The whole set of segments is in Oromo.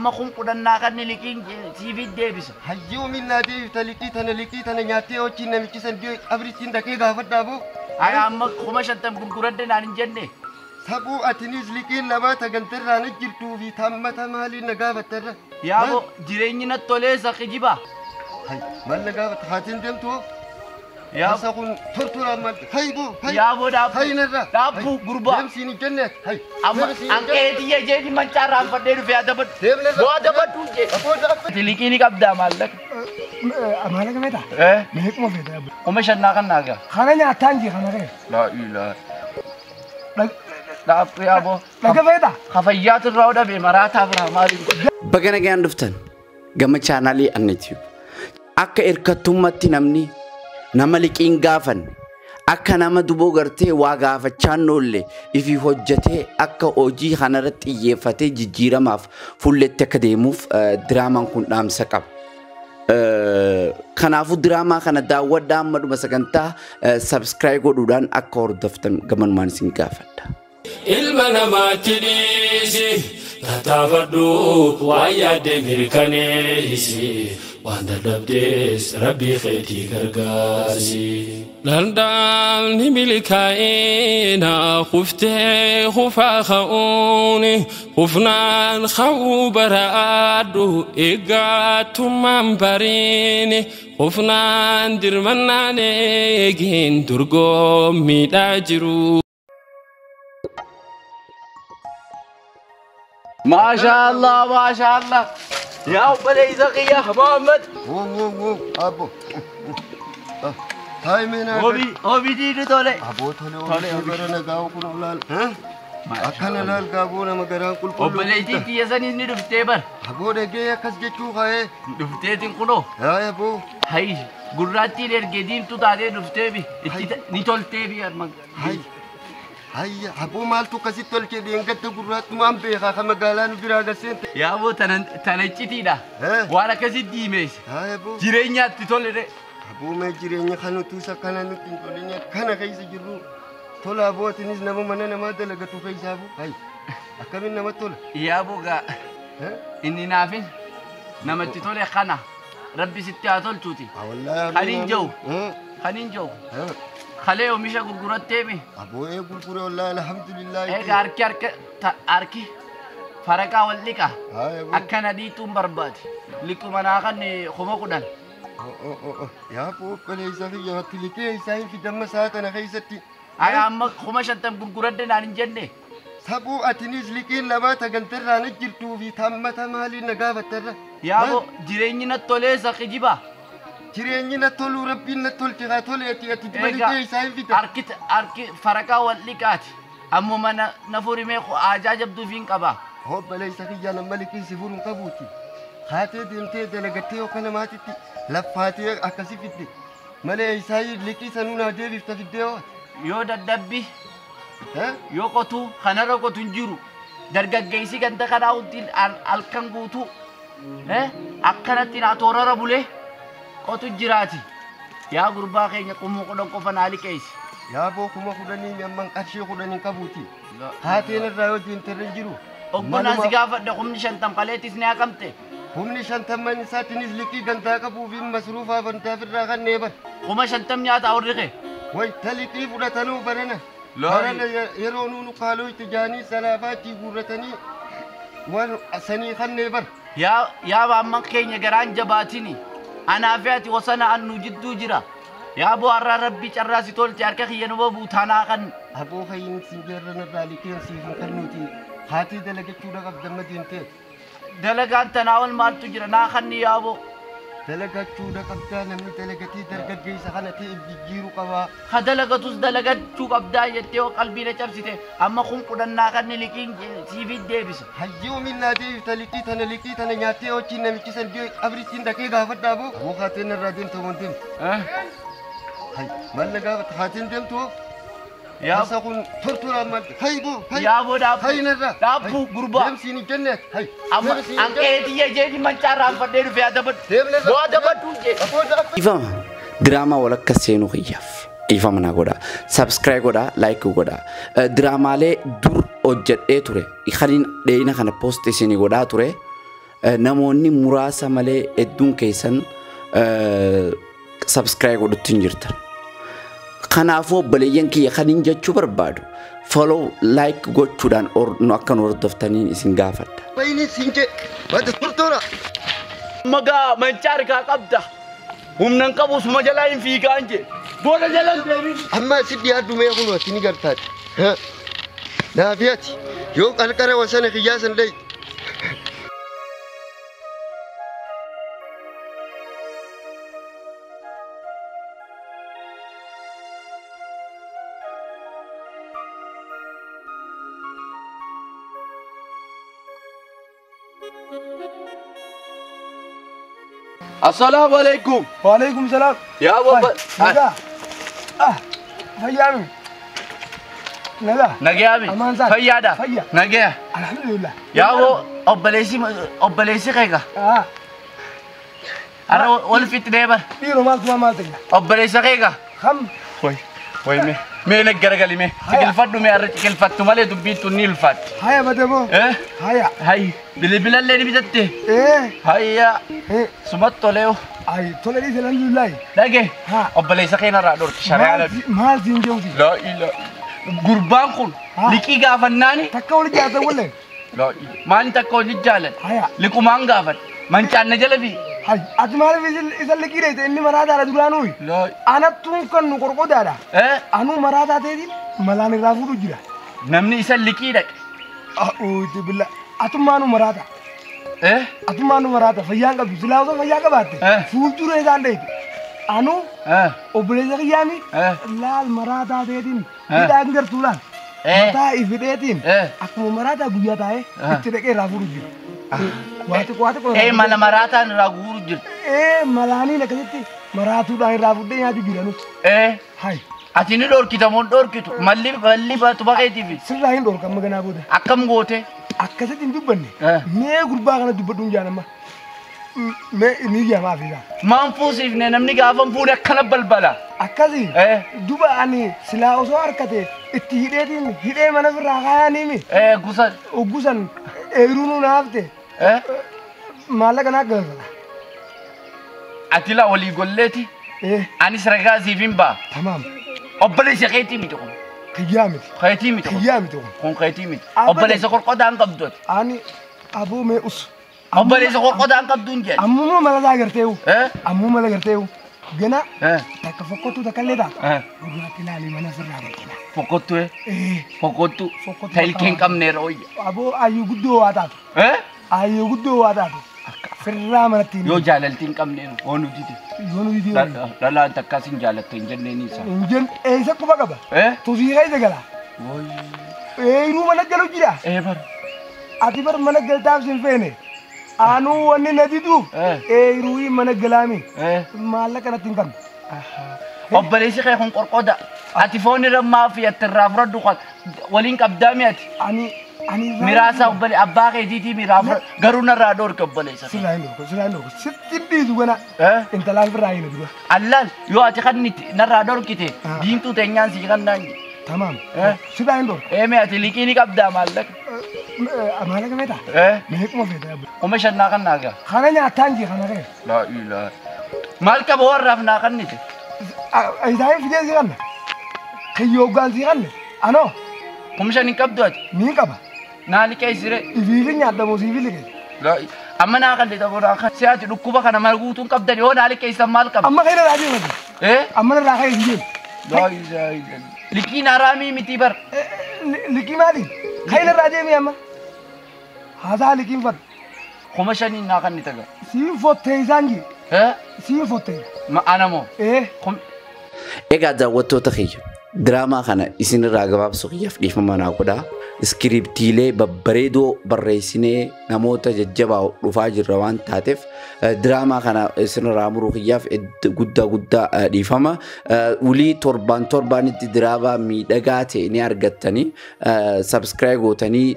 ما خون قدنا كان لكين سيفي ديبس هجيو من نادي تلقي تنا نياتي أو تشين نمشي سندي أبريتين دقيقة فدابو أي أما خمس أنتم كنكرد نان جنة سبو أتنيز لكين لما تجنتر رانك جلتو في ثمة مالي نجابة ترى يا أبو جرينينا تولي سقيجبا هاي ما نجابة خاتين دمتو يا سأكون ترتورا مال هاي بو يا أبو داب هاي نرى دابو غربا دمسيني جنة هاي أما أنك هي جيني من شارع فدير في هذا بد بوا هذا بد توجه تلقيني كابدا مالك مالك ميتا مهك ما في ده ومش الناقة ناقة خانة ناتانجي خانة لا إله لا يا أبو لك ميتا خفيات الروضة بمراتها فرامالي بغنا جان دفتن جم channel an YouTube akka irkattumatti namni nama liqiin gaafan akka nama duboo gartee waa gaafachaan noolle ifi hojjatee akka hojii kanarratti xiyyeeffatee jijjiiramaaf fulletti akka deemuuf diraamaan kun dhaamsa qaba. Kanaafu diraamaa kana daawwadhaa amma dhuma sagantaa subscribe godhuudhaan akka hordoftan gamanmaan isin gaafadha. Ilma namaatti dhiisi tattaafadhu waan yaadde mirkaneessi waan dadhabdees rabbii keetii gargaarsi. Danda'amni milkaa'ina kuftee kufaa ka'uuni kufnaan ka'uu baraadhu eeggattummaan bariini kufnaan dirmannaan eegin dorgommiidhaa jiru. ما شاء الله يا أبلي زكي يا محمد وو أبو هاي منا هوبي دي تولي أبو تولي مغرنا قاو كن لال أكنا لال قابونا مغران كل أبلي دي يسني ندفتي بر أبو دقيقة كسجتشو خاي دفتي تنقلو يا أبو هاي قراتي لرجدين تداري دفتي بي نتولتي بي أرمغ هاي أبو مالتو كسيت تولكي دينكت قرات مام بيخا خما قالان براغسين يا أبو تنجتي دا وانا كسيت ديميش هاي أبو جيرينيا تتولي أبو ما جيرينيا خانو توسا كانا نتين تولينيا كانا خيس جرو تولا أبو تنيز نمو منانا ما دلغتو خيس أبو هاي أكمل نما تولا يا أبو غا إني نافين نما تتولي خانا ربي ستي أتول توتي والله خلين جو خليه ومشى غرغرات تيمي أبو إيه غرغرة والله الحمد لله إيه أركي فرقة والليكا أكنا دي توم برباد ليكو مناخني خمو قدان يا أبو كليسا في يا تلقي ساين في دم ساعتنا خيستي أي أما خمش أنتم غرغرات نان جنة سبو أتنيز لكين لما تجنتر رانك جلتو في ثمة مالي نجابة ترى يا أبو جرينينا تولي سقيجبا جرينينا تولو ربينا تول تغاتول يتي تبالي ساين في أركي فرقة والليكات أمو ما نفوري ميخو أجاجب دوفين كبا هو بلاي سخي أنا ملكي سفور كابوتي خاتي ديمتي دلغتي وكنا ماتتي لفاتي أكاسي فيدي ملي ساي لكي سنونا ديبي فتفيديو يو ددبي يو قطو خنرو قطو نجيرو درغغيسي كنت خناو دين الكن قوتو أكنتي ناتورا بولي قطو جراتي يا غربا خيني قمو قدن قفن علي كيس يا بو كما خدني يمن قرشي خدني كابوتي هاتي نرايو دين ترنجيرو أقولنا زكافة دخمني شنتم قلتي سنيا كمتي همني شنتم من ساتنيز لكي غنتا كبو في مصروفا فانتا في الراغن نيبر خما شنتم يا تاوريخي وي تلقي فرتنو برنا يرونو قالوا تجاني سلافاتي غورتني ور سني خن نيبر يا بامن كينيا غران جباتيني انا فياتي وسنا ان جدو جرا يا ابو ربي چراسي تولتي اركه ينو بوتانا كن ابو خين سيجرنا دالكين سيفن كنوتي هاتي دلقة شو دقق دمدين تي دلقة تناول مال تجرا ناخني يا أبو دلقة شو دقق دانا من دلقة تي درقة جيسا خانة تي بيجيرو كوا خدلقة توس دلقة شو قبدا يتيو قلبي نشبسيته أما خم قدن ناخني لكين سيفي ديبس هجيو من نادي تلقي تنا نياتي او چين نمكي سنجي أبريتين دقي غافت دابو أبو خاتين الرادين تومنتين هاي مالك خاتين ديم تو يا سكون ترتورا مال هاي بو يا ابو داب هاي نرى دابو غربا دمسيني جنة هاي أما أنك هي جيني من شارع فدير في هذا بد بوا هذا بد توجه إفهم دراما ولا كسينو خياف إفهم أنا قولا سبسكرايب قولا لايك قولا دراما له دور أوجد توري إخرين لينا خنا بوست سيني قولا توري namoonni muraasa malee hedduun keessan subscribe godhutti jirtan. Kanaafuu obboleeyyan kiyya kan hin jechuu barbaadu follow like gochuudhaan nu akka nu hordoftaniin isin gaafadha. Bayni sinje wada turtora. Magaa mancaar kaa qabda. Humnan qabus majalaa hin fiigaan je. Booda jalan deemin. Amma siddi addumee kun watti ni gartaati. Naafiyati yoo qalqara wasana qiyaasan dai. Assalamu alaikum. Waalaikum salam. Ya baba. Naga. Fayyami. Naga. Nagayami. Aman san. Fayyada. Fayya. Nagaya. Alhamdulillah. Ya wo obboleessi kayga. Ara wal fit deeba. Diro mal tuma mal tanya. Obboleessa kayga. Kham. Way me na garagali me. Tikilfaddu me arra tikilfattu malee dubbiitu ni ulfaatti. Haya badabo. Haya. Hay bilibilallee ni bitatte. Hayya. Sumatto leo. Ay tole di alhamdulillah. Dage. Ha. Obboleessa keenya irraa dhorti shari'aa. Mal zinjawti. La ila. Gurbaan kun liqii gaafannaani. Takka wal jaata wala. La ila. Maali takka wal jaalan. Haya. Liqumaan gaafan. Mancaanna jala fi. Hay atmaal isa liqii inni marada ala duranu. La. Anatun kan nu qorqodaadha. Anu marada teedin malaan irraa fuudhu jira. Namni isa liqii dhaqe. A'uudu billah. Atumaanu marada. Atumaanu marada fayyaan qabdu silaa osoo fayyaa qabaatte fuuldura isaan dheetu. Anu obboleessa kiyyaami laal maraataa teetiin hidhaan gartuudhaan mataa ifidheetiin akkuma maraataa guyyaa taa'ee itti dhaqee irraa fuudhu jiru. Mala maraataan irraa guuru jiru. Malaaniin akkasitti maraatuudhaan irraa fuudhee nyaatu jira nuti. Hai. Ati ni dhorkita moo dhorkitu malli baatu baqeetiif. Sirraa hin dhorkan maganaa booda. Akkam goote. Akkasitti hin dubbanne. Mee gurbaa kana dubbadhuun jaalama. Mee ni jaamaa fi isaa. Maan fuusiifne namni gaafa fuudhe akkana balbala. Akkasi. Duba ani silaa osoo harkate itti hidheetiin hidhee mana firraa kaayaaniimi. Gusan. Gusan eeruu nu naafte. Maallaqa naa galfata. Ati laa walii golleeti. Anis ragaa siif hin ba'a. Tamaam. Obboleessa keetii miti kun. Kiyyaa miti. Keetii miti kun. Kiyyaa miti kun. Kun keetii miti. Obboleessa qorqodaan qabdooti. Ani aboo mee us. Obboleessa qorqodaan qabduun jedhe. Ammuma mala isaa garteewu. Ammuma mala garteewu. Gana takka fokkottuu takka illee ta'a. Gurraatti ilaalii mana firraa galchina. Fokkottuu fokkottuu. Tailkeen qabneera oyya. Aboo ayyuu guddoo waa taatu. Ayyuu guddoo waa taatu. Firraa manatti. Yoo jaalaltiin qabneeru oonu dide. Yoo nu dide. Dhalaan takkaas hin jaalatte hin jenneen isa. Injen eessa quba qaba. Tusii keessa gala. Inuu mana galu jira. Bar. Ati bar mana galtaaf sin feene. Anu wanni na diduuf. Iruu mana galaami. Maallaqa natti hin qabne. Obboleessi kee kun qorqoda. Ati foon irra maafi ati irraa fudhadhu waliin qabdaami ati. Ani miraasa obbole abbaa keetiitii miraasa garuu narraa dhorke obboleessa. Sirraa hin dhorku. Sitti dhiisu gana. Intalaan firraa hin dhorku. Allaal yoo ati kan narraa dhorkite diimtuu teenyaan sii kan daangi. Tamam. Sirraa hin dhorku. Mee ati liqii ni qabdaa maallaqa. Maallaqa meeqa? Meequma feeta? Kuma shannaa kan naagaa. Kana nyaataan jee kana kee. Laa ilaa. Maal qaba warraaf naa kannite? Isaan fidee si kanna. Kiyyoogaan si kanne. Anoo. Kuma shan hin qabdu ati? Ni qaba. Naa liqee sire. Ifiifin nyaatamu siifii liqee. Amma naa kan lixamu naa kan. Si ati dhukkuba kana mara guutuun qabdan yoo naa liqee isan maal qaba? Amma keenya raajii mati. Amma narraa kee hin jiru. Laa ilaa. Liqiin haraamii miti bar. Liqii maali? Keenya raajii mi amma? Haasaa liqiin fadhu. Kuma shaniin naa kan ni taga. Siin fottee isaan jiru. Siin fottee. Ana moo? Egaa daawwattoota kiyya diraamaa kana isinirraa gabaabsuu kiyyaaf dhiifama naa godhaa. Iskiriptiilee babbareedoo barreessinee namoota jajjabaa dhufaa jirra waan taateef diraamaa kana isinirraa muruu kiyyaaf guddaa dhiifama. Ulii torbaanitti diraamaa miidhagaa ta'e ni argattanii subscribe gootanii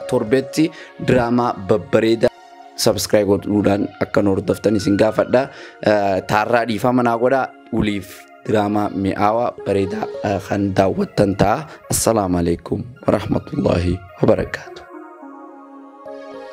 torbeetti diraamaa babbareedaa subscribe godhuudhaan akka nu hordoftan isin gaafadha. Taarraa dhiifama naa godhaa. Uliif drama mi'aawaa bareedaa kan daawwattan ta'a. Assalaamu alaikum warahmatullahi wabarakatuh.